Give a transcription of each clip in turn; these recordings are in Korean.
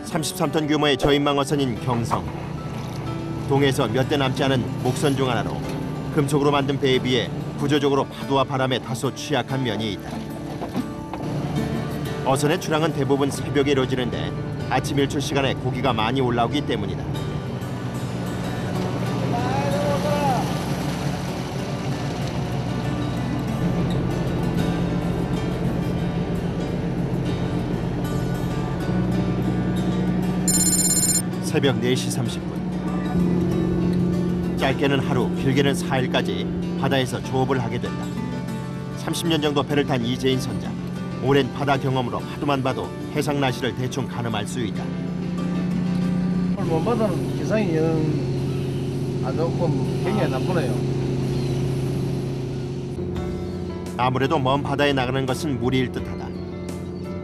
33톤 규모의 저인망 어선인 경성. 동해에서 몇 대 남지 않은 목선 중 하나로 금속으로 만든 배에 비해 구조적으로 파도와 바람에 다소 취약한 면이 있다. 어선의 출항은 대부분 새벽에 이루어지는데 아침 일출 시간에 고기가 많이 올라오기 때문이다. 새벽 4시 30분. 짧게는 하루, 길게는 4일까지 바다에서 조업을 하게 된다. 30년 정도 배를 탄 이재인 선장. 오랜 바다 경험으로 하루만 봐도 해상 날씨를 대충 가늠할 수 있다. 먼 바다는 기상이 영 안 좋고 굉장히 나쁘네요. 아무래도 먼 바다에 나가는 것은 무리일 듯하다.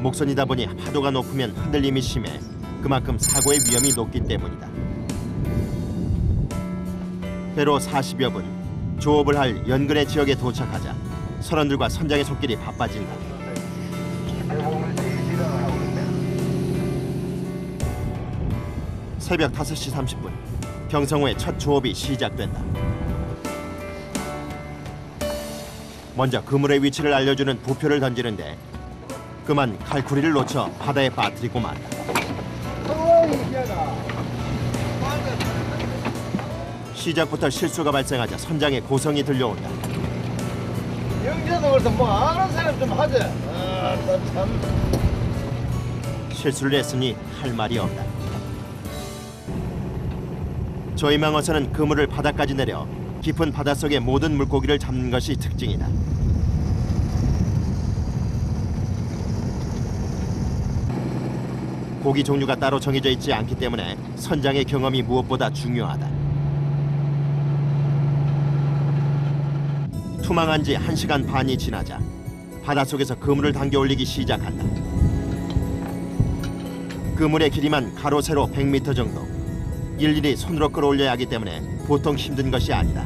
목선이다 보니 파도가 높으면 흔들림이 심해 그만큼 사고의 위험이 높기 때문이다. 배로 40여 분, 조업을 할 연근해 지역에 도착하자 선원들과 선장의 손길이 바빠진다. 새벽 5시 30분, 경성호의 첫 조업이 시작된다. 먼저 그물의 위치를 알려주는 부표를 던지는데 그만 칼쿠리를 놓쳐 바다에 빠뜨리고 만다. 시작부터 실수가 발생하자 선장의 고성이 들려온다. 영재도 그래서 뭐 아는 사람 좀 하지. 참. 실수를 했으니 할 말이 없다. 저희망어선은 그물을 바다까지 내려 깊은 바닷속의 모든 물고기를 잡는 것이 특징이다. 고기 종류가 따로 정해져 있지 않기 때문에 선장의 경험이 무엇보다 중요하다. 투망한 지 1시간 반이 지나자 바닷속에서 그물을 당겨 올리기 시작한다. 그물의 길이만 가로 세로 100m 정도. 일일이 손으로 끌어올려야 하기 때문에 보통 힘든 것이 아니다.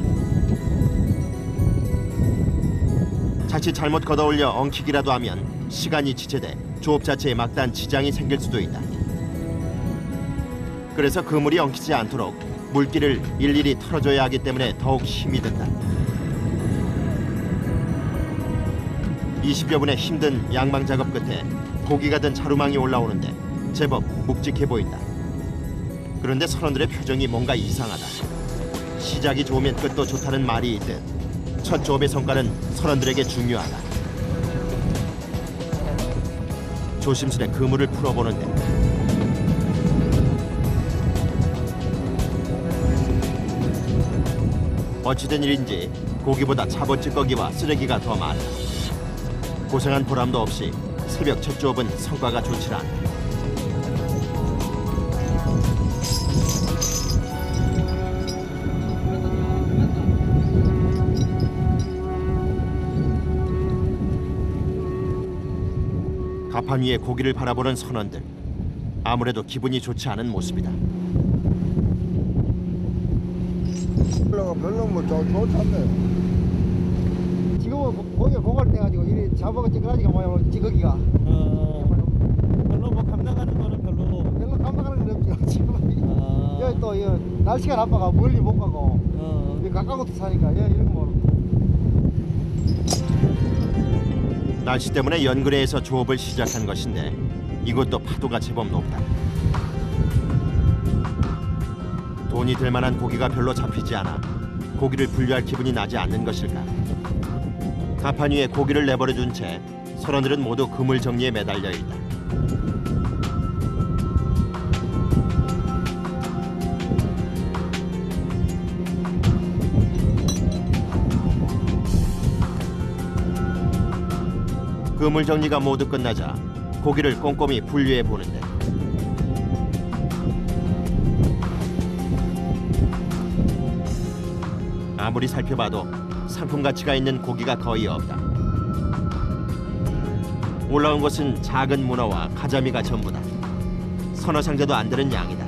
자칫 잘못 걷어올려 엉키기라도 하면 시간이 지체돼 조업 자체에 막다한 지장이 생길 수도 있다. 그래서 그물이 엉키지 않도록 물기를 일일이 털어줘야 하기 때문에 더욱 힘이 든다. 20여 분의 힘든 양망 작업 끝에 고기가 든 자루망이 올라오는데 제법 묵직해 보인다. 그런데 선원들의 표정이 뭔가 이상하다. 시작이 좋으면 끝도 좋다는 말이 있듯 첫 조업의 성과는 선원들에게 중요하다. 조심스레 그물을 풀어보는데 어찌된 일인지 고기보다 잡어 찌꺼기와 쓰레기가 더 많다. 고생한 보람도 없이 새벽 첫 조업은 성과가 좋지 않다. 가판 위에 고기를 바라보는 선원들. 아무래도 기분이 좋지 않은 모습이다. 별로 뭐 좋잖네. 지금은 고기가 고갈돼가지고 이리 잡아가 찌그러지가 뭐야 찌꺼기가. 별로 뭐 감당하는 거는 별로 감당하는 건 없지. 지금 여기 또 날씨가 나빠가 멀리 못 가고 여기 가까운 곳에 사니까 이런 거 모르고. 날씨 때문에 연그레에서 조업을 시작한 것인데 이곳도 파도가 제법 높다. 돈이 될 만한 고기가 별로 잡히지 않아 고기를 분류할 기분이 나지 않는 것일까. 가판 위에 고기를 내버려둔 채 선원들은 모두 그물 정리에 매달려 있다. 그물 정리가 모두 끝나자 고기를 꼼꼼히 분류해 보는데 아무리 살펴봐도 상품 가치가 있는 고기가 거의 없다. 올라온 것은 작은 문어와 가자미가 전부다. 서너 상자도 안 되는 양이다.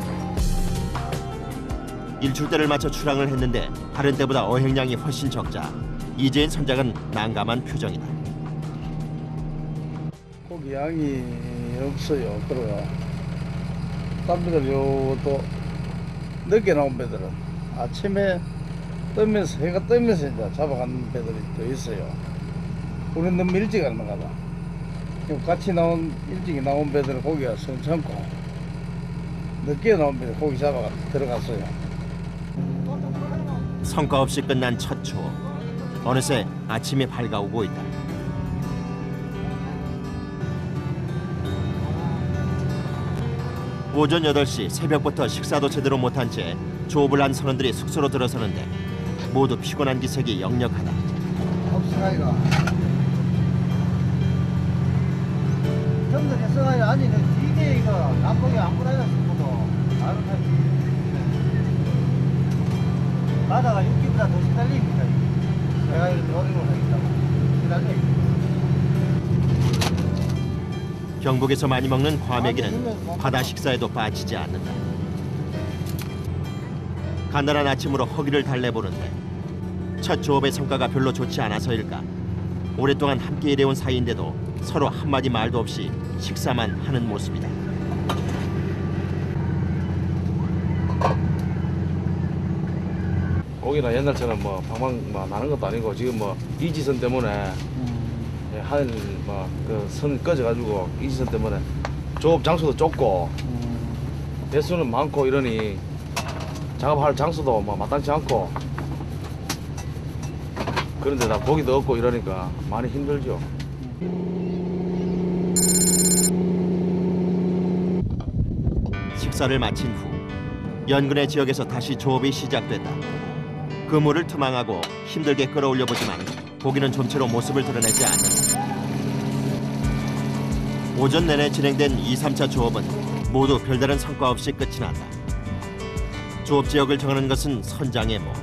일출대를 맞춰 출항을 했는데 다른 때보다 어획량이 훨씬 적자 이재인 선장은 난감한 표정이다. 고기 양이 없어요. 그래요. 딴 배들 요또 늦게 나온 배들은 아침에 뜨면서 해가 뜨면서 이제 잡아가는 배들이 또 있어요. 우리는 너무 일찍 가는 거다. 같이 나온 일찍 나온 배들은 고기가 성찮고 늦게 나온 배들 고기 잡아가 들어갔어요. 성과 없이 끝난 첫 추억. 어느새 아침이 밝아오고 있다. 오전 8시 새벽부터 식사도 제대로 못한 채 조업을 한 선원들이 숙소로 들어서는데 모두 피곤한 기색이 역력하다. 없으나이가. 형들 했어가지고 아니 이게 이거 남북이 아무나 싶어도 아름다지. 바다가 육기보다 더 시달립니다. 제가 이렇게 어려운 하겠다고 시달려. 경북에서 많이 먹는 과메기는 바다 식사에도 빠지지 않는다. 간단한 아침으로 허기를 달래보는데 첫 조업의 성과가 별로 좋지 않아서일까. 오랫동안 함께 일해온 사이인데도 서로 한마디 말도 없이 식사만 하는 모습이다. 고기나 옛날처럼 뭐 방방 뭐 나는 것도 아니고 지금 뭐 이지선 때문에 한뭐그 선 꺼져가지고 이지선 때문에 조업 장소도 좁고 배수는 많고 이러니 작업할 장소도 뭐 마땅치 않고 그런데 다 고기도 없고 이러니까 많이 힘들죠. 식사를 마친 후 연근의 지역에서 다시 조업이 시작됐다. 그물을 투망하고 힘들게 끌어올려 보지만 고기는 좀채로 모습을 드러내지 않는다. 오전 내내 진행된 2, 3차 조업은 모두 별다른 성과 없이 끝이 났다. 조업 지역을 정하는 것은 선장의 몫.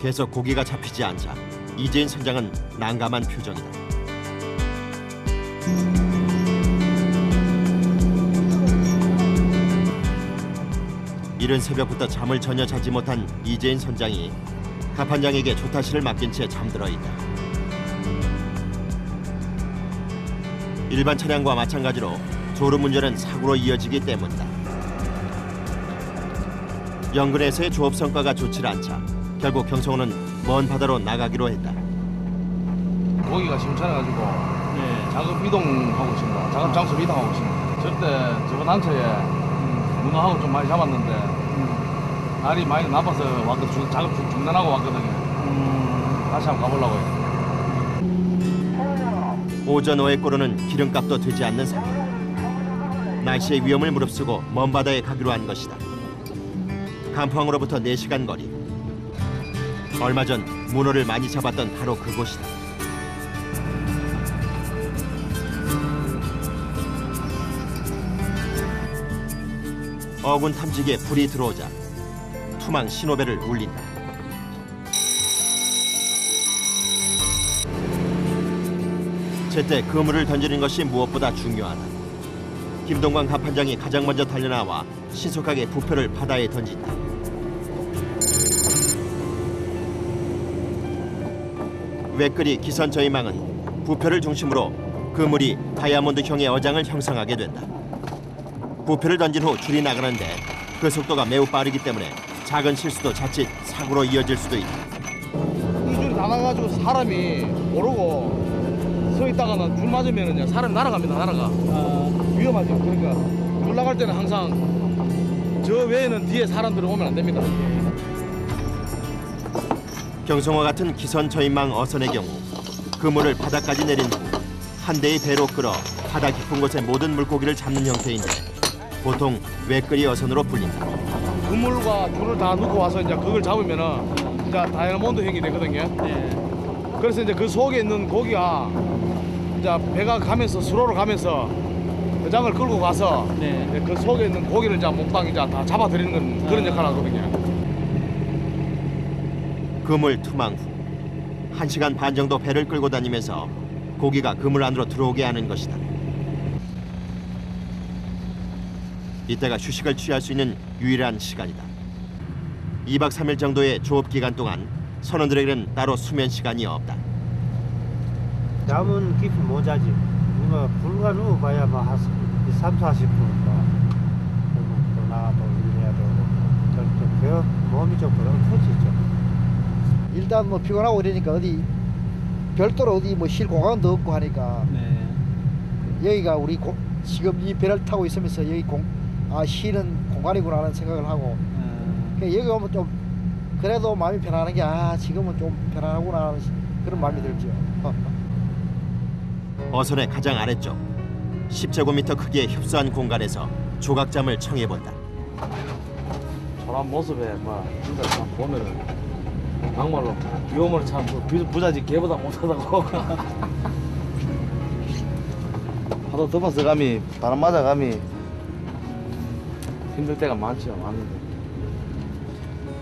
계속 고기가 잡히지 않자 이재인 선장은 난감한 표정이다. 이른 새벽부터 잠을 전혀 자지 못한 이재인 선장이 갑판장에게 조타실을 맡긴 채 잠들어 있다. 일반 차량과 마찬가지로 졸음운전은 사고로 이어지기 때문이다. 연근에서의 조업 성과가 좋지 않자 결국 경성호는 먼 바다로 나가기로 했다. 고기가 심찮아가지고 작업 이동하고 있습니다. 작업 장소로 이동하고 있습니다. 절대 저번 한차에 문어하고 좀 많이 잡았는데 날이 많이 나빠서 왔거든요. 작업 중단하고 왔거든요. 다시 한번 가보려고요. 오전 오해꼬로는 기름값도 되지 않는 상황. 날씨의 위험을 무릅쓰고 먼 바다에 가기로 한 것이다. 간포항으로부터 4시간 거리. 얼마 전 문어를 많이 잡았던 바로 그곳이다. 어군 탐지기에 불이 들어오자 투망 신호벨을 울린다. 제때 그물을 던지는 것이 무엇보다 중요하다. 김동관 갑판장이 가장 먼저 달려나와 신속하게 부표를 바다에 던진다. 외끌이 기선 저희망은 부표를 중심으로 그물이 다이아몬드형의 어장을 형성하게 된다. 부표를 던진 후 줄이 나가는데 그 속도가 매우 빠르기 때문에 작은 실수도 자칫 사고로 이어질 수도 있다. 이 줄이 다 나가가지고 사람이 모르고 서 있다가는 줄 맞으면은 사람이 날아갑니다. 날아가. 위험하죠. 그러니까 줄 나갈 때는 항상 저 외에는 뒤에 사람들이 오면 안 됩니다. 경성호 같은 기선 저인망 어선의 경우 그물을 바다까지 내린 후 한 대의 배로 끌어 바다 깊은 곳의 모든 물고기를 잡는 형태인데 보통 외끌이 어선으로 불린다. 그물과 줄을 다 넣고 와서 이제 그걸 잡으면은 이제 다이아몬드형이 되거든요. 그래서 이제 그 속에 있는 고기가 이제 배가 가면서 수로로 가면서 배장을 끌고 가서 이제 그 속에 있는 고기를 이제 몽땅 이제 다 잡아들이는 건 그런 역할을 하거든요. 그물 투망 후 1시간 반 정도 배를 끌고 다니면서 고기가 그물 안으로 들어오게 하는 것이다. 이때가 휴식을 취할 수 있는 유일한 시간이다. 2박 3일 정도의 조업 기간 동안 선원들에게는 따로 수면 시간이 없다. 잠은 깊이 못 자지. 뭔가 불과 누워봐야 뭐 한 3, 40분. 또 일해야 되고 좀 몸이 좀 그런 터지죠. 일단 뭐 피곤하고 이러니까 어디 별도로 어디 뭐 쉴 공간도 없고 하니까 네. 여기가 우리 지금 이 배를 타고 있으면서 여기 쉬는 공간이구나 하는 생각을 하고 그러니까 여기 오면 좀 그래도 마음이 편안한 게 지금은 좀 편안하구나 하는 그런 마음이 들죠. 어선의 가장 아래쪽 10제곱미터 크기의 협소한 공간에서 조각잠을 청해본다. 저런 모습에 진짜 참 보면은 막말로 비오면 참 부자지 개보다 못하다고. 하도 덮어서 감이 바람 맞아 감이 힘들 때가 많죠, 많은데.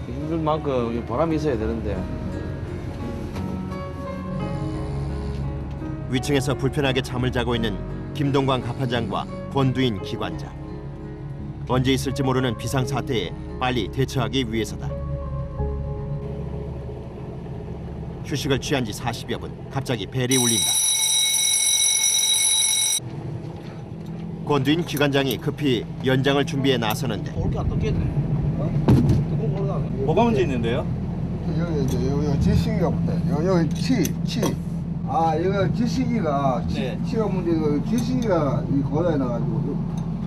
힘들 만큼 바람이 있어야 되는데. 위층에서 불편하게 잠을 자고 있는 김동광 갑판장과 권두인 기관장. 언제 있을지 모르는 비상사태에 빨리 대처하기 위해서다. 휴식을 취한 지 40여 분, 갑자기 벨이 울린다. 권두인 기관장이 급히 연장을 준비해 나서는데 올게 안 떴겠네. 뭐가 문제 있는데요? 여기 지식이가 붙어. 여기 치. 이거 지식이가 네. 치가 문제고 지식이가 이 고장이 나가지고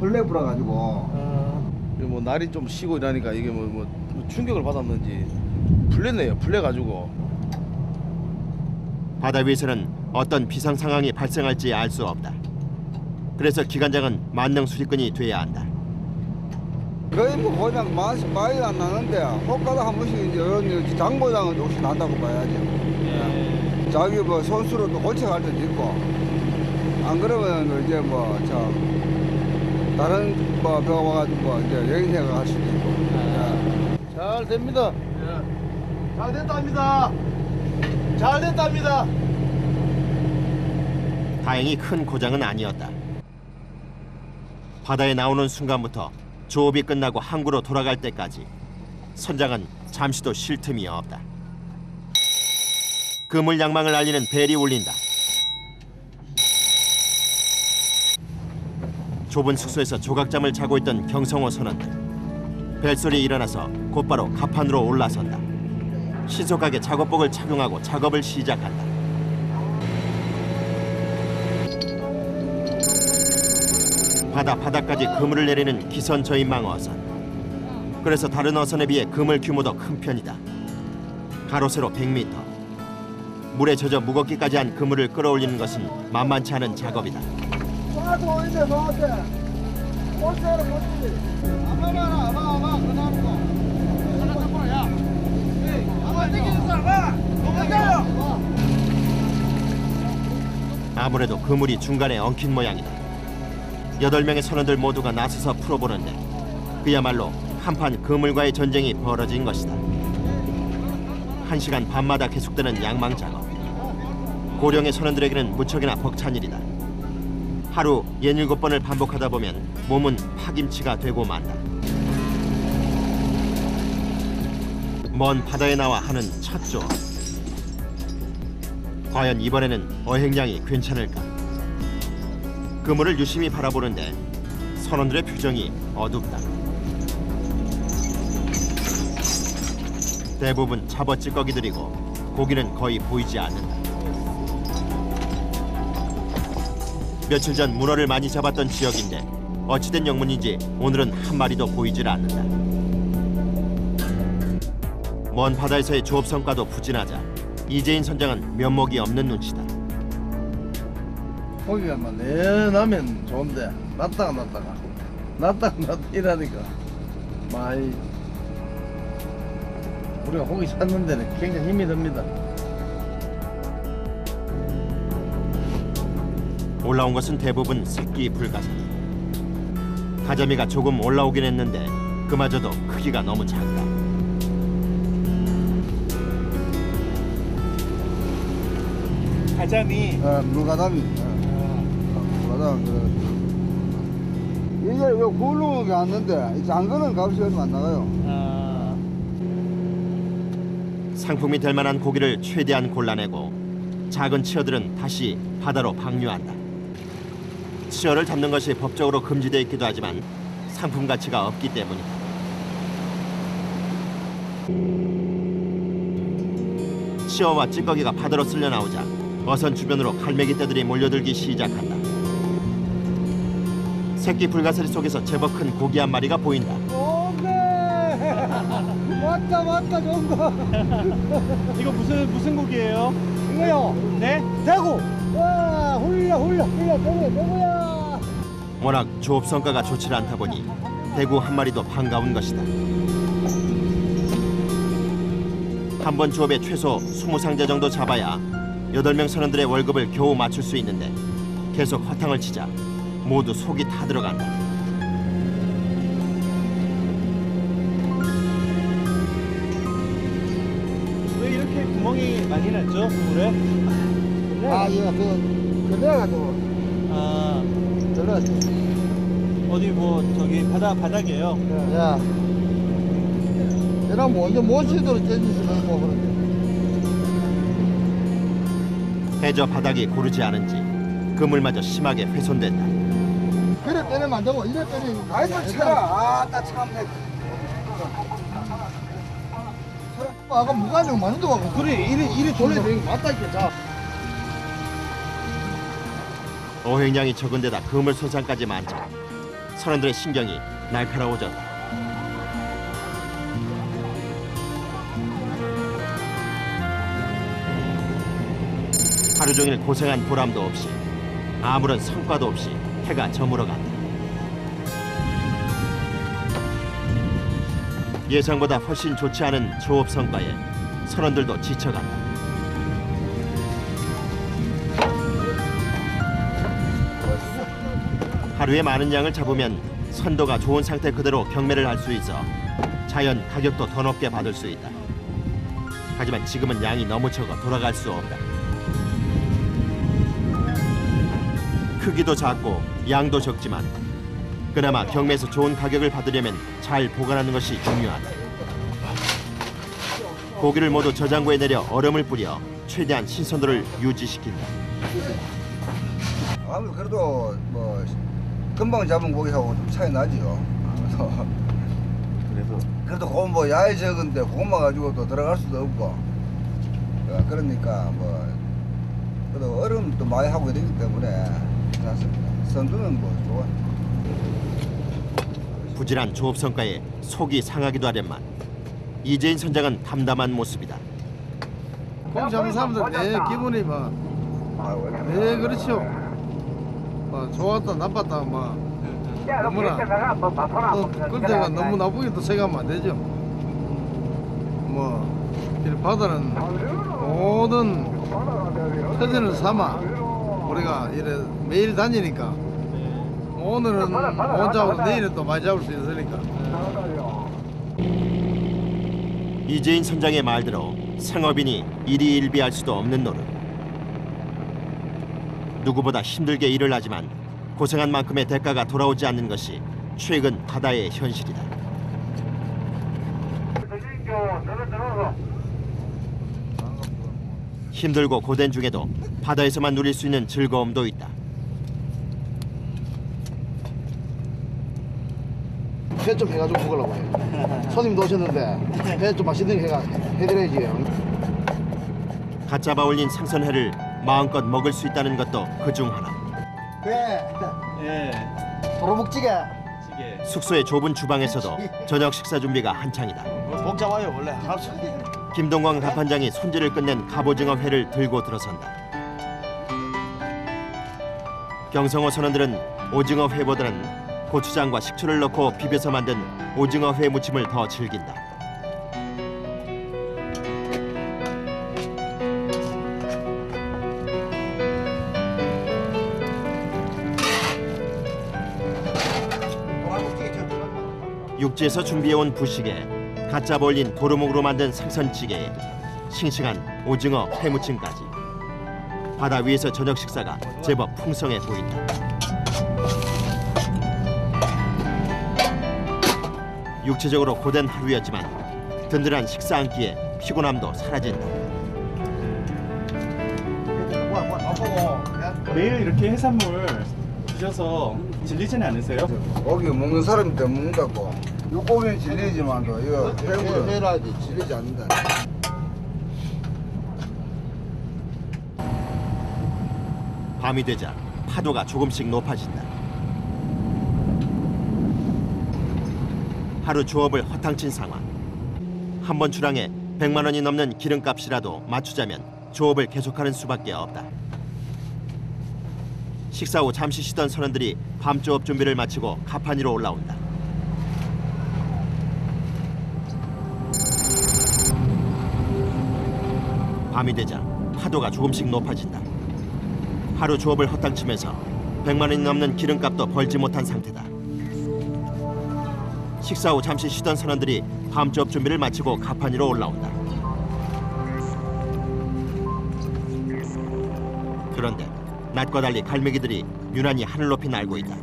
플레 불어가지고. 뭐 날이 좀 쉬고 이러니까 이게 뭐 충격을 받았는지 풀렸네요. 풀려가지고. 바다 위에서는 어떤 비상 상황이 발생할지 알 수 없다. 그래서 기관장은 만능 수리꾼이 돼야 한다. 거의 뭐 고장 많이 안 나는데 혹가다 한 번씩 이제 이런 장고장은 혹시 난다고 봐야지. 자기 뭐 손수로 또 고쳐갈 때도 있고 안 그러면 이제 다른 배가 와가지고 이제 여기 생각할 수도 있고. 잘 됩니다. 잘 됐답니다. 잘 됐답니다. 다행히 큰 고장은 아니었다. 바다에 나오는 순간부터 조업이 끝나고 항구로 돌아갈 때까지 선장은 잠시도 쉴 틈이 없다. 그물 양망을 알리는 벨이 울린다. 좁은 숙소에서 조각잠을 자고 있던 경성호 선원들. 벨소리에 일어나서 곧바로 갑판으로 올라선다. 신속하게 작업복을 착용하고 작업을 시작한다. 바다까지 그물을 내리는 기선 저인망 어선. 그래서 다른 어선에 비해 그물 규모도 큰 편이다. 가로 세로 100m. 물에 젖어 무겁기까지 한 그물을 끌어올리는 것은 만만치 않은 작업이다. 아무래도 그물이 중간에 엉킨 모양이다. 8명의 선원들 모두가 나서서 풀어보는데 그야말로 한판 그물과의 전쟁이 벌어진 것이다. 1시간 반마다 계속되는 양망 작업. 고령의 선원들에게는 무척이나 벅찬 일이다. 하루 67번을 반복하다 보면 몸은 파김치가 되고 만다. 먼 바다에 나와 하는 첫 조업. 과연 이번에는 어획량이 괜찮을까? 그물을 유심히 바라보는데 선원들의 표정이 어둡다. 대부분 잡어찌꺼기들이고 고기는 거의 보이지 않는다. 며칠 전 문어를 많이 잡았던 지역인데 어찌된 영문인지 오늘은 한 마리도 보이질 않는다. 먼 바다에서의 조업 성과도 부진하자 이재인 선장은 면목이 없는 눈치다. 고기가 내나면 좋은데 놨다가 이러니까 많이 우리가 고기 찾는 데는 굉장히 힘이 듭니다. 올라온 것은 대부분 새끼 불가사. 가자미가 조금 올라오긴 했는데 그마저도 크기가 너무 작다. 가자미. 물가담이. 물가담. 이게 왜 굴러오게 왔는데 장거는 값이 얼마 안 나가요. 상품이 될 만한 고기를 최대한 골라내고 작은 치어들은 다시 바다로 방류한다. 치어를 잡는 것이 법적으로 금지되어 있기도 하지만 상품 가치가 없기 때문이다. 치어와 찌꺼기가 바다로 쓸려 나오자 어선 주변으로 갈매기 떼들이 몰려들기 시작한다. 새끼 불가사리 속에서 제법 큰 고기 한 마리가 보인다. 맞다 좋은 거. 이거 무슨 고기예요? 이거요. 네? 대구. 와 훌려 대구야. 워낙 조업 성과가 좋지 않다 보니 대구 한 마리도 반가운 것이다. 한 번 조업에 최소 20상자 정도 잡아야 8명 선원들의 월급을 겨우 맞출 수 있는데 계속 허탕을 치자 모두 속이 타들어간다. 왜 이렇게 구멍이 많이 났죠? 물에? 아 이거 그래가지고 아, 들어갔지. 어디 뭐 저기 바닥이에요. 야. 얘랑 먼저 모시도록 떼주시면 뭐 그런데. 해저 바닥이 고르지 않은지 그물마저 심하게 훼손된다. 그래 빼내면 안 되고 이래 빼내면 아이고 쳐라. 아따 참네. 아까 무가지고 많이 들어가고 그래 이리 돌려야 되는 거 맞다 이게 자. 어획량이 적은 데다 그물 손상까지 많자 선원들의 신경이 날카로워졌다. 하루 종일 고생한 보람도 없이 아무런 성과도 없이 해가 저물어 간다. 예상보다 훨씬 좋지 않은 조업 성과에 선원들도 지쳐간다. 하루에 많은 양을 잡으면 선도가 좋은 상태 그대로 경매를 할 수 있어 자연 가격도 더 높게 받을 수 있다. 하지만 지금은 양이 너무 적어 돌아갈 수 없다. 크기도 작고 양도 적지만 그나마 경매에서 좋은 가격을 받으려면 잘 보관하는 것이 중요하다. 고기를 모두 저장고에 내려 얼음을 뿌려 최대한 신선도를 유지시킨다. 아무 그래도 뭐 금방 잡은 고기하고 좀 차이 나지요. 그래도 그건 뭐 야외 적은데 그것만 가지고 또 들어갈 수도 없고. 그러니까 뭐 그래도 얼음도 많이 하고 이러기 때문에 괜찮습니다. 선두는 뭐 좋아. 부진한 조업 성과에 속이 상하기도 하련만 이재인 선장은 담담한 모습이다. 고기 잡는 사람들 내 기분이 막 네 그렇죠. 막 좋았다 나빴다 막 너무나 또 그때가 너무 나쁘게 또 생각하면 안 되죠. 뭐 이 바다는 모든 터전을 삼아 우리가 이래 매일 다니니까 오늘은 못 잡아도 내일은 또 많이 잡을 수 있으니까. 이재인 선장의 말대로 생업이니 일희일비할 수도 없는 노릇. 누구보다 힘들게 일을 하지만 고생한 만큼의 대가가 돌아오지 않는 것이 최근 바다의 현실이다. 힘들고 고된 중에도 바다에서만 누릴 수 있는 즐거움도 있다. 회 좀 해가지고 먹으려고 해. 손님도 오셨는데 회 좀 맛있는 거 해드려야지. 갓 잡아 올린 생선회를 마음껏 먹을 수 있다는 것도 그중 하나. 회, 예. 도로묵찌개. 찌개. 숙소의 좁은 주방에서도 저녁 식사 준비가 한창이다. 복잡해요 원래 할 수. 김동광 갑판장이 손질을 끝낸 갑오징어 회를 들고 들어선다. 경성어 선원들은 오징어 회보다는 고추장과 식초를 넣고 비벼서 만든 오징어 회 무침을 더 즐긴다. 육지에서 준비해온 부식에 갓 잡아 올린 도루묵으로 만든 생선찌개에 싱싱한 오징어 회무침까지 바다 위에서 저녁 식사가 제법 풍성해 보인다. 육체적으로 고된 하루였지만 든든한 식사 한 끼에 피곤함도 사라진다. 매일 이렇게 해산물 드셔서 질리지는 않으세요? 고기 먹는 사람이 더 먹는다고. 이 고기는 질리지만도 이거 해물은 해라지 질리지 않는다. 밤이 되자 파도가 조금씩 높아진다. 하루 조업을 허탕친 상황. 한 번 출항에 100만 원이 넘는 기름값이라도 맞추자면 조업을 계속하는 수밖에 없다. 식사 후 잠시 쉬던 선원들이 밤 조업 준비를 마치고 가판 위로 올라온다. 밤이 되자 파도가 조금씩 높아진다. 하루 조업을 허탕치면서 100만 원이 넘는 기름값도 벌지 못한 상태다. 식사 후 잠시 쉬던 선원들이 밤 조업 준비를 마치고 가판 위로 올라온다. 그런데 낮과 달리 갈매기들이 유난히 하늘 높이 날고 있다.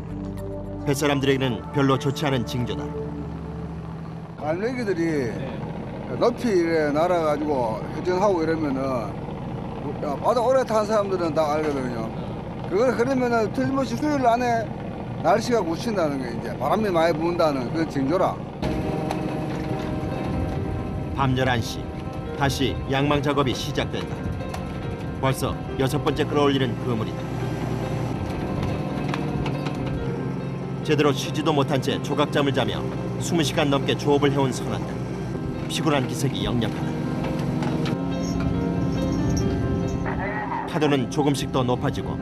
뱃사람들에게는 별로 좋지 않은 징조다. 갈매기들이 높이 이래 날아가지고 회전하고 이러면은 바다 오래 탄 사람들은 다 알거든요. 그러면은 틀림없이 수요일 안에 날씨가 굳힌다는 게 이제 바람이 많이 분다는 그런 징조라. 밤 11시 다시 양망 작업이 시작된다. 벌써 6번째 끌어올리는 그물이다. 제대로 쉬지도 못한 채 조각잠을 자며 20시간 넘게 조업을 해온 선원들. 피곤한 기색이 역력하다. 파도는 조금씩 더 높아지고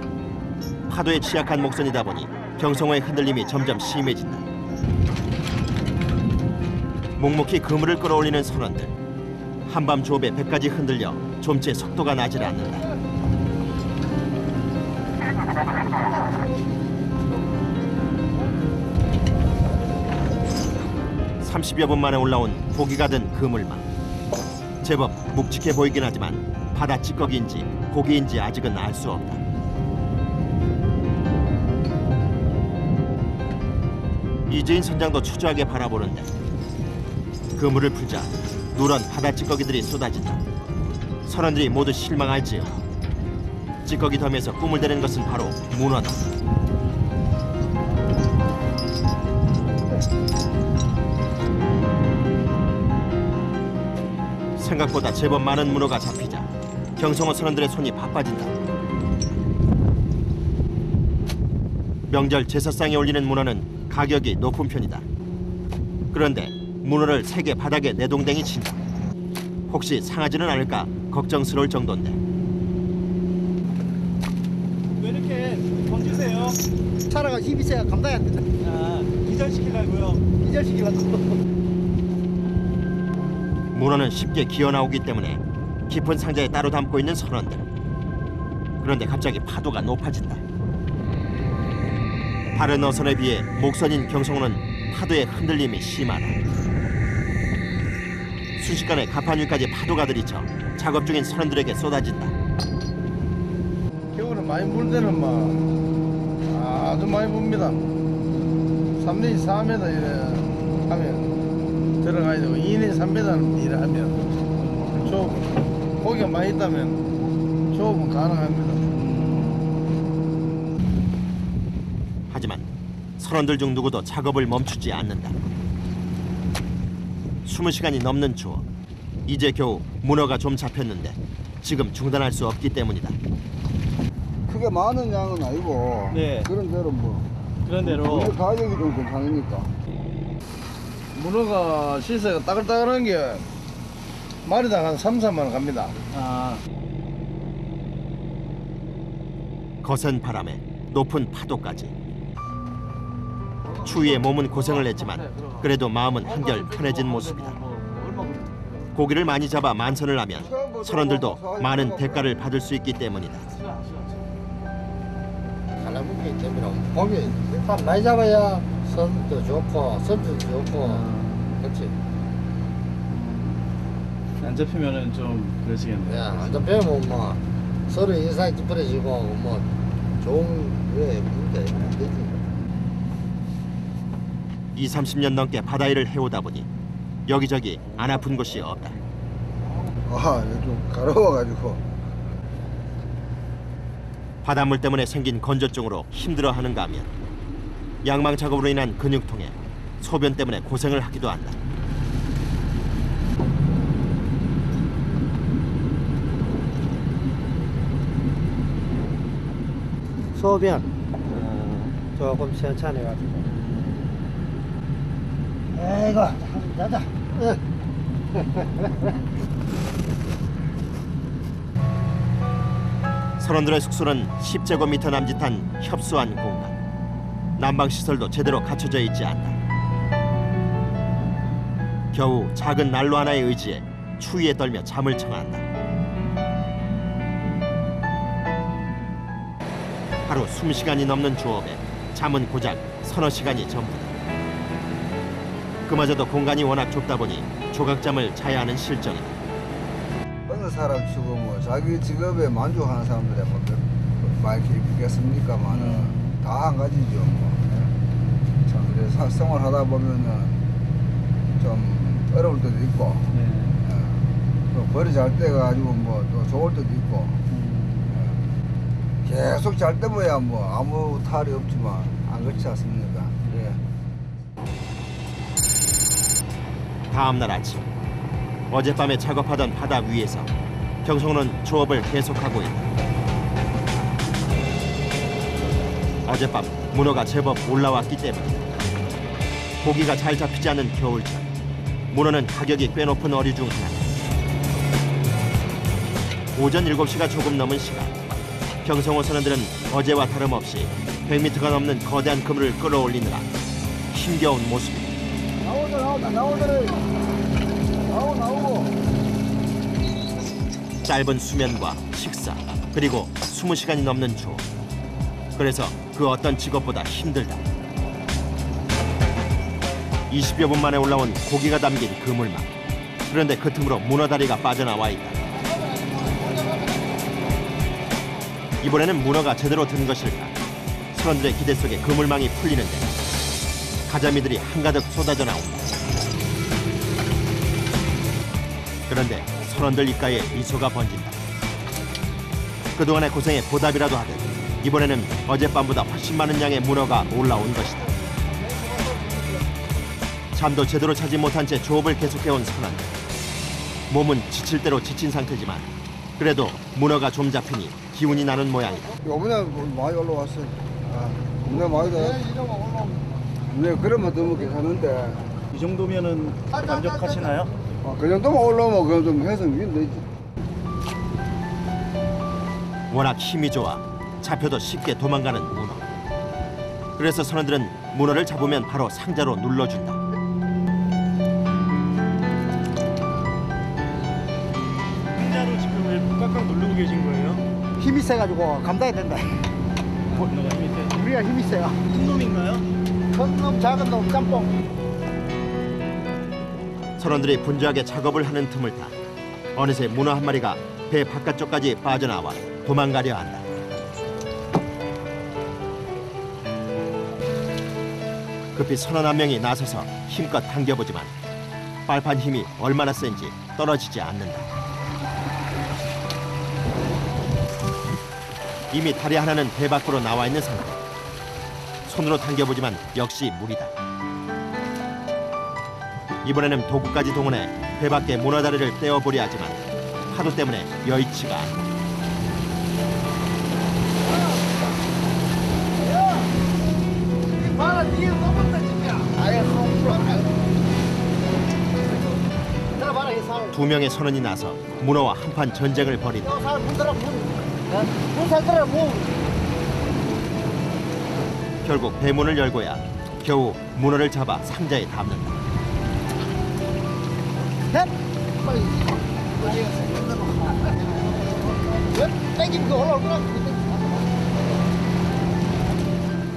파도에 취약한 목선이다 보니 경성호의 흔들림이 점점 심해진다. 묵묵히 그물을 끌어올리는 선원들. 한밤 조업에 배까지 흔들려 좀체 속도가 나질 않는다. (30여 분) 만에 올라온 고기가 든 그물망. 제법 묵직해 보이긴 하지만 바다 찌꺼기인지 고기인지 아직은 알 수 없다. 이재인 선장도 초조하게 바라보는데 그물을 풀자 누런 바다 찌꺼기들이 쏟아진다. 선원들이 모두 실망할지요. 찌꺼기 덤에서 꿈을 대는 것은 바로 문어다. 생각보다 제법 많은 문어가 잡히자 경성호 선원들의 손이 바빠진다. 명절 제사상에 올리는 문어는 가격이 높은 편이다. 그런데 문어를 3개 바닥에 내동댕이 친다. 혹시 상하지는 않을까 걱정스러울 정도인데. 왜 이렇게 던지세요? 차라가 힘이 세야 감당이 안 된다. 아, 기절시키려고요. 기절시키려고. 문어는 쉽게 기어나오기 때문에 깊은 상자에 따로 담고 있는 선원들. 그런데 갑자기 파도가 높아진다. 다른 어선에 비해 목선인 경성호는 파도의 흔들림이 심하다. 순식간에 가판 위까지 파도가 들이쳐 작업 중인 선원들에게 쏟아진다. 겨울에 많이 불 때는 막 아주 많이 붑니다. 3m, 4m 이래 하면 들어가야 되고 2m, 3m는 일을 하면 조업, 고기가 많이 있다면 조업은 가능합니다. 하지만 선원들 중 누구도 작업을 멈추지 않는다. 20시간이 넘는 조업. 이제 겨우 문어가 좀 잡혔는데 지금 중단할 수 없기 때문이다. 크게 많은 양은 아니고 네. 그런 대로 뭐 그런 대로. 우리 가격이 좀 괜찮으니까. 문어가 시세가 따글따글한 게 마리당 한 3, 4만 원 갑니다. 아, 거센 바람에 높은 파도까지. 추위에 몸은 고생을 했지만 그래도 마음은 한결 편해진 모습이다. 고기를 많이 잡아 만선을 하면 선원들도 많은 대가를 받을 수 있기 때문이다. 갈라붙기 때문에 고기 일단 많이 잡아야 선도 좋고 선도 좋고 그렇지. 안 잡히면은 좀 그러시겠네요. 안 잡히면 뭐 서로 인상이 찌푸려지고 뭐 좋은 게 문제 안 되지. 20-30년 넘게 바다 일을 해오다 보니 여기저기 안 아픈 곳이 없다. 좀 가려워가지고. 바닷물 때문에 생긴 건조증으로 힘들어하는가 하면 양망 작업으로 인한 근육통에 소변 때문에 고생을 하기도 한다. 소변 조금 시원찮아가지고. 아이고, 자자. 선원들의 숙소는 10제곱미터 남짓한 협소한 공간. 난방 시설도 제대로 갖춰져 있지 않다. 겨우 작은 난로 하나에 의지해 추위에 떨며 잠을 청한다. 하루 20시간이 넘는 주업에 잠은 고작 서너 시간이 전부다. 그마저도 공간이 워낙 좁다 보니 조각잠을 자야 하는 실정이다. 어느 사람 치고 뭐 자기 직업에 만족하는 사람들이 뭐 많이 있겠습니까만은 다 한 가지죠. 뭐. 참 그래서 생활하다 보면은 좀 어려울 때도 있고, 또 벌이 잘 때 가지고 뭐 또 좋을 때도 있고, 계속 잘 때면야 뭐 아무 탈이 없지만 안 그렇지 않습니까? 예. 다음 날 아침 어젯밤에 작업하던 바다 위에서 경성호는 조업을 계속하고 있다. 어젯밤 문어가 제법 올라왔기 때문이다. 고기가 잘 잡히지 않는 겨울철, 문어는 가격이 꽤 높은 어류 중 하나다. 오전 7시가 조금 넘은 시간, 경성호 선원들은 어제와 다름없이 100m가 넘는 거대한 그물을 끌어올리느라 힘겨운 모습이다. 짧은 수면과 식사, 그리고 20시간이 넘는 조업. 그래서 그 어떤 직업보다 힘들다. 20여 분 만에 올라온 고기가 담긴 그물망. 그런데 그 틈으로 문어다리가 빠져나와 있다. 이번에는 문어가 제대로 든 것일까? 선원들의 기대 속에 그물망이 풀리는데 가자미들이 한가득 쏟아져 나온다. 그런데 선원들 입가에 미소가 번진다. 그동안의 고생에 보답이라도 하듯 이번에는 어젯밤보다 훨씬 많은 양의 문어가 올라온 것이다. 잠도 제대로 자지 못한 채 조업을 계속해온 선원들. 몸은 지칠 대로 지친 상태지만 그래도 문어가 좀 잡히니 기운이 나는 모양이다. 요번에 많이 올라왔어요. 요번에 많이 돼. 네, 그러면 너무 괜찮은데. 이 정도면은 만족하시나요? 그 정도만 올라오면 그좀 해서 위면 되지. 워낙 힘이 좋아 잡혀도 쉽게 도망가는 문어. 그래서 선원들은 문어를 잡으면 바로 상자로 눌러준다. 상자로 지금 왜 꽉꽉 누르고 계신 거예요? 힘이 세가지고 감당이 된다. 문어가 힘이 세. 우리가 힘이 세요. 큰 놈인가요? 큰 놈, 작은 놈, 짬뽕. 선원들이 분주하게 작업을 하는 틈을 타 어느새 문어 한 마리가 배 바깥쪽까지 빠져나와 도망가려 한다. 급히 선원 한 명이 나서서 힘껏 당겨보지만 빨판 힘이 얼마나 센지 떨어지지 않는다. 이미 다리 하나는 배 밖으로 나와 있는 상태. 손으로 당겨보지만 역시 무리다. 이번에는 도구까지 동원해 배 밖에 문어다리를 떼어보려 하지만 파도 때문에 여의치가 않다. 두 명의 선원이 나서 문어와 한판 전쟁을 벌인다. 결국 배문을 열고야 겨우 문어를 잡아 상자에 담는다.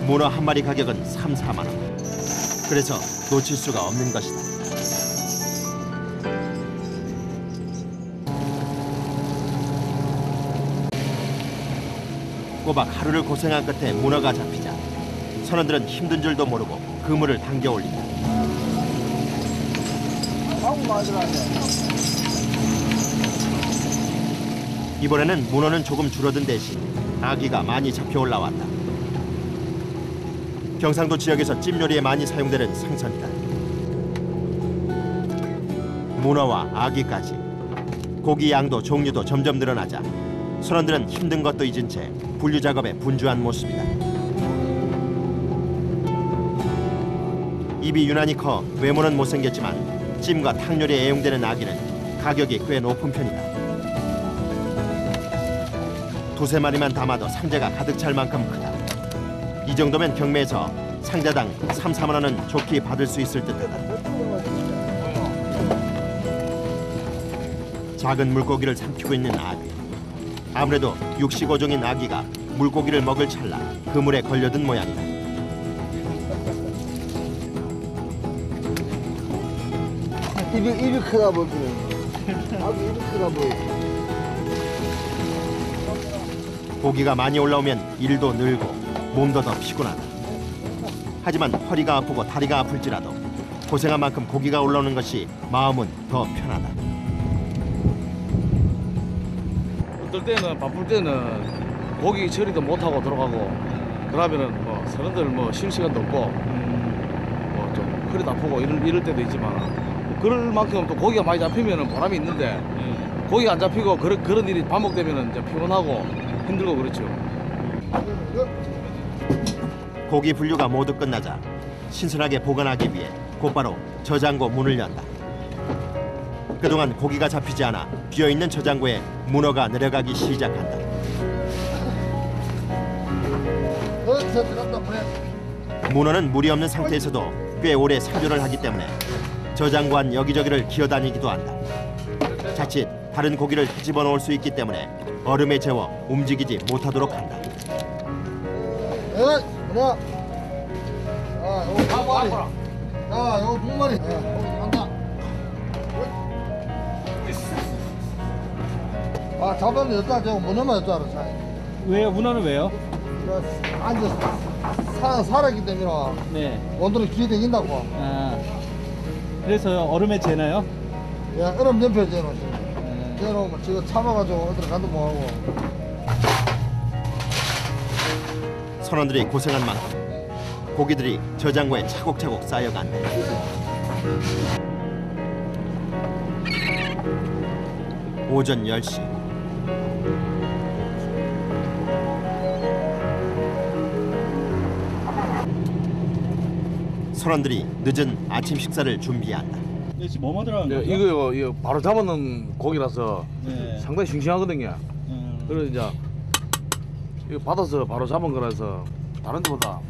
문어 한 마리 가격은 3, 4만 원. 그래서 놓칠 수가 없는 것이다. 꼬박 하루를 고생한 끝에 문어가 잡히자 선원들은 힘든 줄도 모르고 그물을 당겨 올린다. 이번에는 문어는 조금 줄어든 대신 아기가 많이 잡혀 올라왔다. 경상도 지역에서 찜 요리에 많이 사용되는 생선이다. 문어와 아귀까지 고기 양도 종류도 점점 늘어나자 선원들은 힘든 것도 잊은 채 분류 작업에 분주한 모습이다. 입이 유난히 커 외모는 못생겼지만 찜과 탕 요리에 애용되는 아귀는 가격이 꽤 높은 편이다. 두세 마리만 담아도 상자가 가득 찰 만큼 크다. 이 정도면 경매에서 상자당 3, 4만 원은 좋게 받을 수 있을 듯하다. 작은 물고기를 삼키고 있는 아귀. 아무래도 육식어종인 아귀가 물고기를 먹을 찰나 그물에 걸려든 모양이다. 입이 크다 보이네. 아기 입이 크다 보이네. 고기가 많이 올라오면 일도 늘고 몸도 더 피곤하다. 하지만 허리가 아프고 다리가 아플지라도 고생한 만큼 고기가 올라오는 것이 마음은 더 편하다. 어떨 때는 바쁠 때는 고기 처리도 못하고 들어가고 그러면은 뭐 사람들 뭐 쉴 시간도 없고 뭐 좀 허리도 아프고 이럴 때도 있지만 그럴 만큼 또 고기가 많이 잡히면은 보람이 있는데 고기가 안 잡히고 그런 일이 반복되면은 이제 피곤하고 힘들고 그렇죠. 고기 분류가 모두 끝나자 신선하게 보관하기 위해 곧바로 저장고 문을 연다. 그동안 고기가 잡히지 않아 비어있는 저장고에 문어가 내려가기 시작한다. 문어는 물이 없는 상태에서도 꽤 오래 생존을 하기 때문에 저장고 안 여기저기를 기어다니기도 한다. 자칫 다른 고기를 뒤집어 놓을 수 있기 때문에 얼음에 재워 움직이지 못하도록 한다. 하나. 요거 두 마리. 자, 요거 두 마리. 간다. 잡으면 여자 저거 문어만 여자 알아. 왜요? 문어는 왜요? 앉아서 살았기 때문에 네. 원도는 기대긴다고. 아, 그래서 얼음에 재나요? 야, 얼음 연표 재놓으시면. 재놓으면 지금 참아가지고 어디로 가도 뭐하고. 선원들이 고생한 만큼 고기들이 저장고에 차곡차곡 쌓여간다. 오전 10시. 선원들이 늦은 아침 식사를 준비한다. 네, 지금 뭐뭐 들어간 거죠? 이거 바로 잡아놓은 고기라서 네. 상당히 싱싱하거든요. 그래서 이제 이거 받아서 바로 잡은 거라서 다른 데보다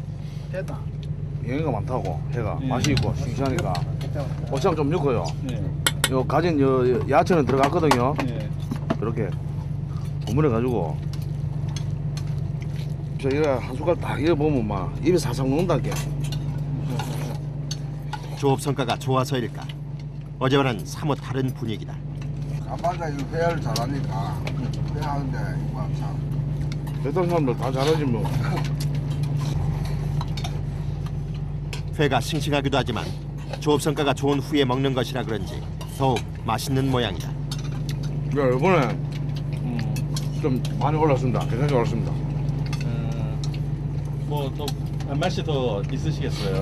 영양가 많다고 해가 네. 맛이 있고 싱싱하니까 고추장 좀 넣고요. 네. 요 가진 야채는 들어갔거든요. 네. 이렇게 버무려 가지고 저 이거 한 숟갈 딱 이거 보면 막 입에 살살 녹는다게. 조업 성과가 좋아서일까? 어제와는 사뭇 다른 분위기다. 아빠가 이 회를 잘하니까 회 하는데 이거 참. 대단 사람들 다 잘하지 뭐. 회가 싱싱하기도 하지만 조업 성과가 좋은 후에 먹는 것이라 그런지 더욱 맛있는 모양이다. 야, 이번에 좀 많이 올랐습니다. 괜찮게 올랐습니다. 뭐 또 맛이 더 있으시겠어요?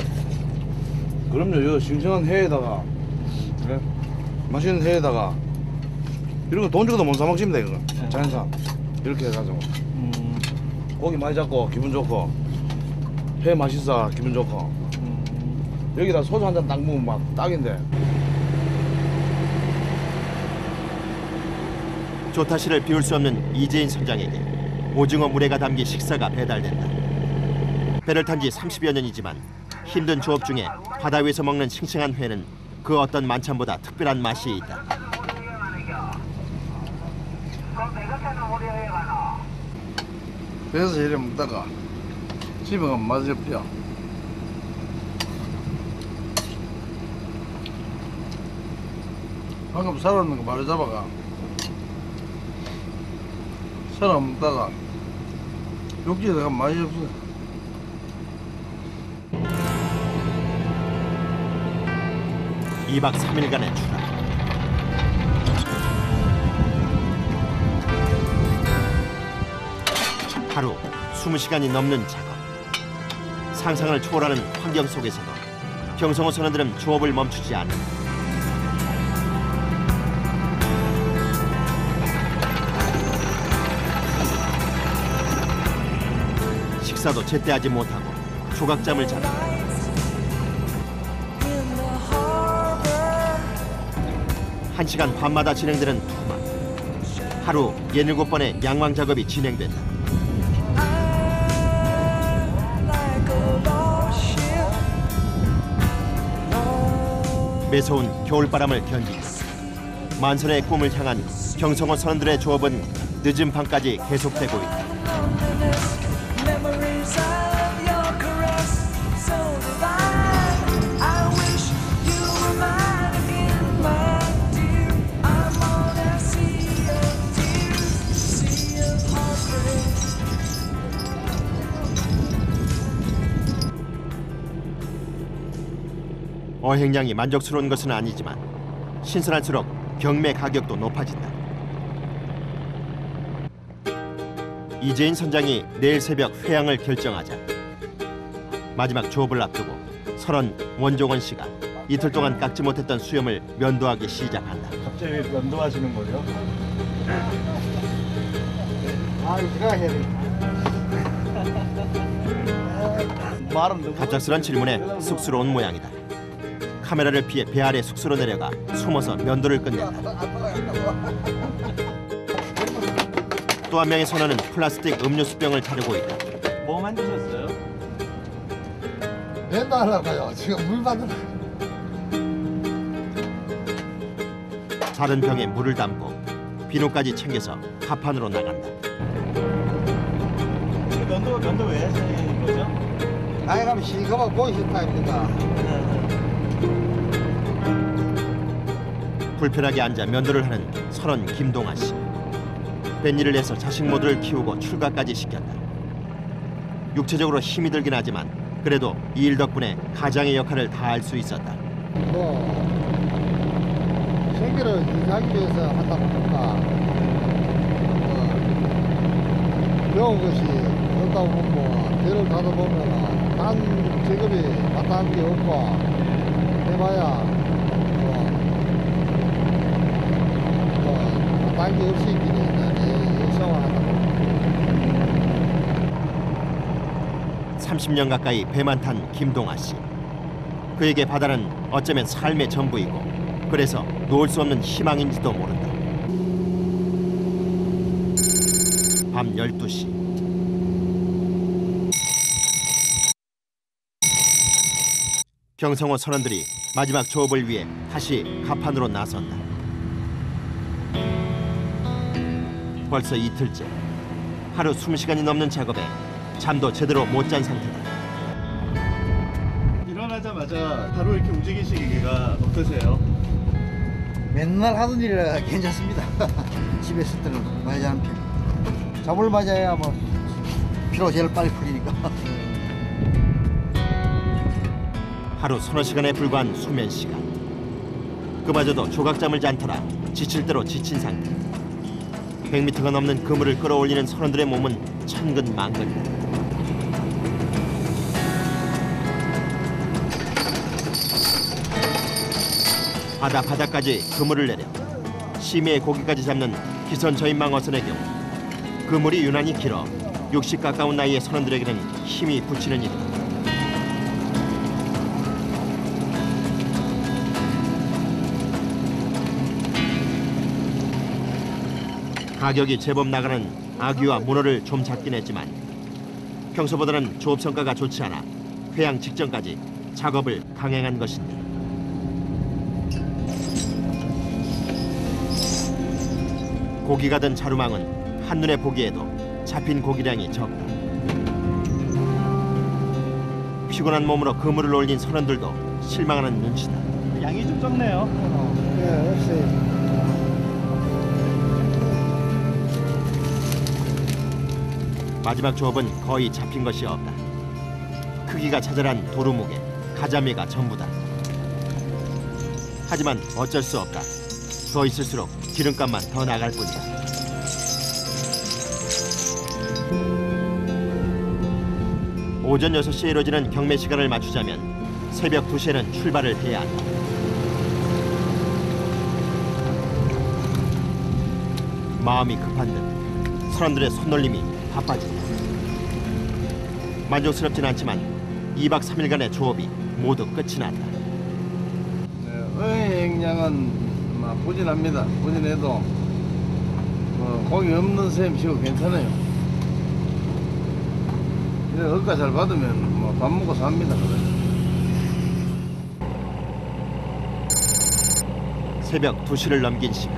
그럼요. 이거 싱싱한 회에다가 그래? 맛있는 회에다가 이런 거 돈 주고도 못 사 먹습니다. 이거 자연산 이렇게 해가지고 고기 많이 잡고 기분 좋고 회 맛있어 기분 좋고 여기다 소주 한 잔 딱 먹으면 막 딱인데. 조타시를 비울 수 없는 이재인 선장에게 오징어 물회가 담긴 식사가 배달된다. 배를 탄 지 30여 년이지만 힘든 조업 중에 바다 위에서 먹는 싱싱한 회는 그 어떤 만찬보다 특별한 맛이 있다. 배에서 이래 먹다가 집에 가면 맛이 없죠. 방금 살았는 거 바로 잡아가 살아 먹다가 욕지에 가면 맛이 없어. 2박 3일간의 추락. 하루 20시간이 넘는 작업. 상상을 초월하는 환경 속에서도 경성호 선원들은 조업을 멈추지 않는다. 식사도 제때 하지 못하고 조각잠을 잔다. 한 시간 반마다 진행되는 투막. 하루 67번의 양왕 작업이 진행된다. 매서운 겨울바람을 견디고 만선의 꿈을 향한 경성호 선원들의 조업은 늦은 밤까지 계속되고 있다. 어획량이 만족스러운 것은 아니지만 신선할수록 경매 가격도 높아진다. 이재인 선장이 내일 새벽 회항을 결정하자 마지막 조업을 앞두고 선원 원종원 씨가 이틀 동안 깎지 못했던 수염을 면도하기 시작한다. 갑자기 왜 면도하시는 거죠? 아, 이거 제가 해야 되겠다. 말은 너무 갑작스런 질문에 쑥스러운 모양이다. 카메라를 피해 배 아래 숙소로 내려가 숨어서 면도를 끝낸다. 또 한 명의 선원은 플라스틱 음료수병을 자르고 있다. 뭐 만드셨어요? 맨날 하려고요. 지금 물 받으러. 다른 병에 물을 담고 비누까지 챙겨서 가판으로 나간다. 면도 왜 하시는 거죠? 나에 가면 시커먼 보기 싫다입니다. 불편하게 앉아 면도를 하는 선원 김동아 씨. 뱃일을 내서 자식 모두를 키우고 출가까지 시켰다. 육체적으로 힘이 들긴 하지만 그래도 이 일 덕분에 가장의 역할을 다할 수 있었다. 뭐 생계를 유지하기 위해서 한다 보니까 배운 것이 없다 보면 배를 가다 보면 단 직업이 마땅한 게 없고 해봐야 마땅한 게 없이 있기는 생활한다. 30년 가까이 배만 탄 김동아 씨. 그에게 바다는 어쩌면 삶의 전부이고 그래서 놓을 수 없는 희망인지도 모른다. 밤 12시. 경성호 선원들이 마지막 조업을 위해 다시 가판으로 나선다. 벌써 이틀째. 하루 20시간이 넘는 작업에 잠도 제대로 못 잔 상태다. 일어나자마자 바로 이렇게 움직이시기가 어떠세요? 맨날 하던 일이라 괜찮습니다. 집에 있을 때는 많이 자는 편. 잠을 맞아야 뭐 피로 제일 빨리 풀리니까. 하루 서너 시간에 불과한 수면 시간. 그마저도 조각잠을 잔터라 지칠 대로 지친 상태. 100m가 넘는 그물을 끌어올리는 선원들의 몸은 천근만근이다. 바다까지 그물을 내려 심해의 고기까지 잡는 기선 저인망 어선의 경우 그물이 유난히 길어 60 가까운 나이의 선원들에게는 힘이 붙이는 일이다. 가격이 제법 나가는 아귀와 문어를 좀 잡긴 했지만 평소보다는 조업 성과가 좋지 않아 회양 직전까지 작업을 강행한 것인데 고기가 든 자루망은 한눈에 보기에도 잡힌 고기량이 적다. 피곤한 몸으로 그물을 올린 선원들도 실망하는 눈치다. 양이 좀 적네요. 네, 없어요. 마지막 조업은 거의 잡힌 것이 없다. 크기가 자잘한 도루묵에 가자미가 전부다. 하지만 어쩔 수 없다. 더 있을수록 기름값만 더 나갈 뿐이다. 오전 6시에 이뤄지는 경매 시간을 맞추자면 새벽 2시에는 출발을 해야 한다. 마음이 급한 듯 선원들의 손놀림이 바빠진다. 만족스럽진 않지만 2박 3일간의 조업이 모두 끝이 난다. 어획량은 부진합니다. 부진해도 고기 없는 셈 치고 괜찮아요. 이래 억가 잘 받으면 밥 먹고 삽니다. 새벽 2시를 넘긴 시간.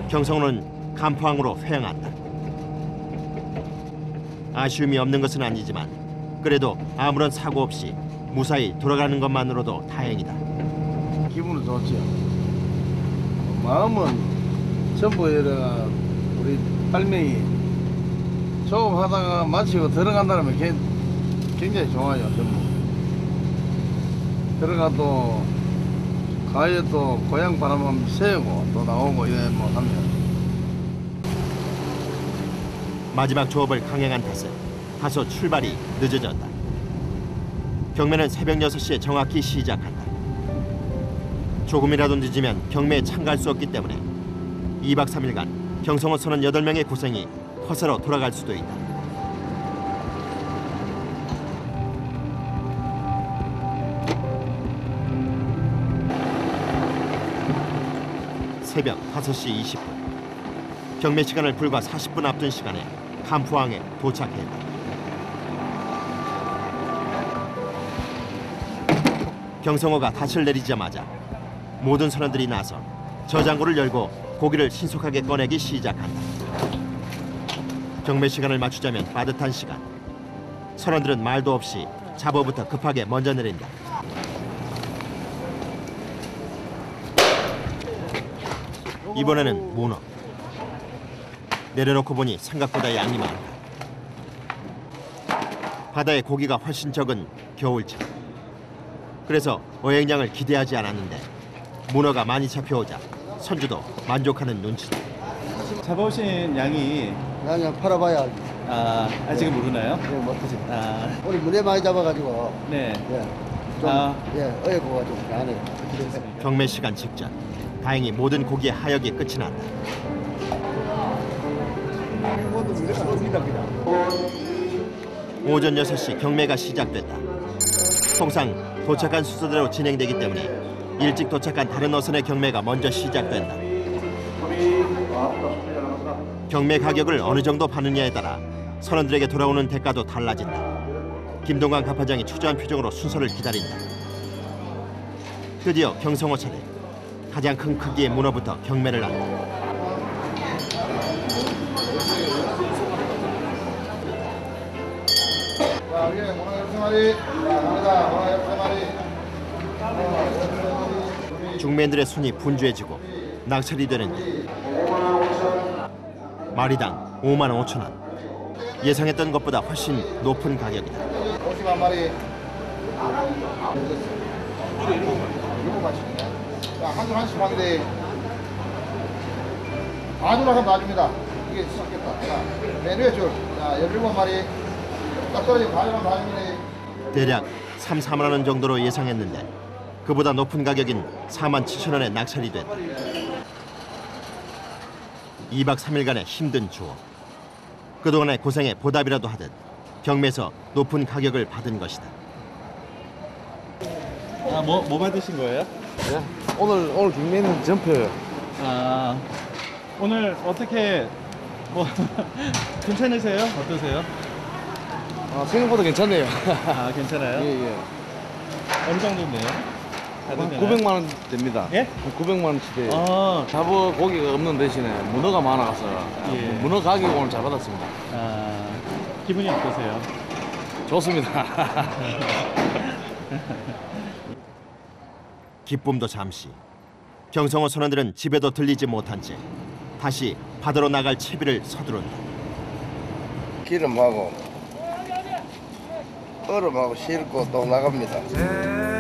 경성호는 간포항으로 회항한다. 아쉬움이 없는 것은 아니지만 그래도 아무런 사고 없이 무사히 돌아가는 것만으로도 다행이다. 기분은 좋지요. 마음은 전부 이래가 우리 딸명이 조업하다가 마치고 들어간다면 굉장히 좋아요. 전부 들어가도 가에 또 고향 바람만 쐬고 또 나오고 이래 뭐 하면 마지막 조업을 강행한 탓에 다소 출발이 늦어졌다. 경매는 새벽 6시에 정확히 시작한다. 조금이라도 늦으면 경매에 참가할 수 없기 때문에 2박 3일간 경성호 선원 8명의 고생이 허세로 돌아갈 수도 있다. 새벽 5시 20분. 경매 시간을 불과 40분 앞둔 시간에 간포항에 도착했다. 경성호가 닻을 내리자마자 모든 선원들이 나서 저장고를 열고 고기를 신속하게 꺼내기 시작한다. 경매 시간을 맞추자면 빠듯한 시간. 선원들은 말도 없이 잡어부터 급하게 먼저 내린다. 이번에는 문어. 내려놓고 보니 생각보다 양이 많다. 바다에 고기가 훨씬 적은 겨울철. 그래서 어획량을 기대하지 않았는데 문어가 많이 잡혀오자 선주도 만족하는 눈치다. 잡아오신 양이 그냥 팔아봐야 아직은 모르나요? 못하지. 우리 물에 많이 잡아가지고 네. 어이구가 좀 안 해요. 경매 시간 직전 다행히 모든 고기의 하역이 끝이 난다. 오전 6시 경매가 시작됐다. 통상 도착한 순서대로 진행되기 때문에 일찍 도착한 다른 어선의 경매가 먼저 시작된다. 경매 가격을 어느 정도 받느냐에 따라 선원들에게 돌아오는 대가도 달라진다. 김동관 갑파장이 초조한 표정으로 순서를 기다린다. 드디어 경성호 차례. 가장 큰 크기의 문어부터 경매를 한다. 자, 위에 문어 12마리. 자, 문어 12마리. 중매들의 손이 분주해지고 낙찰이 되는데 마리당 5만 5천 원. 예상했던 것보다 훨씬 높은 가격이다. 50마리. 이거 맞추네. 자, 한 줄 한씩 하는데 아주라서 놔줍니다. 이게 섞였다. 자, 맨 위에 줄. 자, 17마리. 딱 떨어지고 가져가면 놔줍니다. 대략 3, 4만 원 정도로 예상했는데 그보다 높은 가격인 4만 7천 원에 낙찰이 됐다. 2박 3일간의 힘든 주업. 그동안의 고생에 보답이라도 하듯 경매에서 높은 가격을 받은 것이다. 뭐 받으신 거예요? 네? 오늘 경매는 점표예요. 오늘 어떻게 괜찮으세요? 어떠세요? 생각보다 괜찮네요. 괜찮아요? 예. 어느 정도인데요? 한 900만 원 됩니다. 예? 한 900만 원치 돼요. 잡어 고기가 없는 대신에 문어가 많아서 예. 문어 가격 오늘 잘 받았습니다. 기분이 어떠세요? 좋습니다. 기쁨도 잠시. 경성호 선원들은 집에도 들리지 못한 채 다시 바다로 나갈 채비를 서두른다. 기름하고 얼음하고 싣고 또 나갑니다.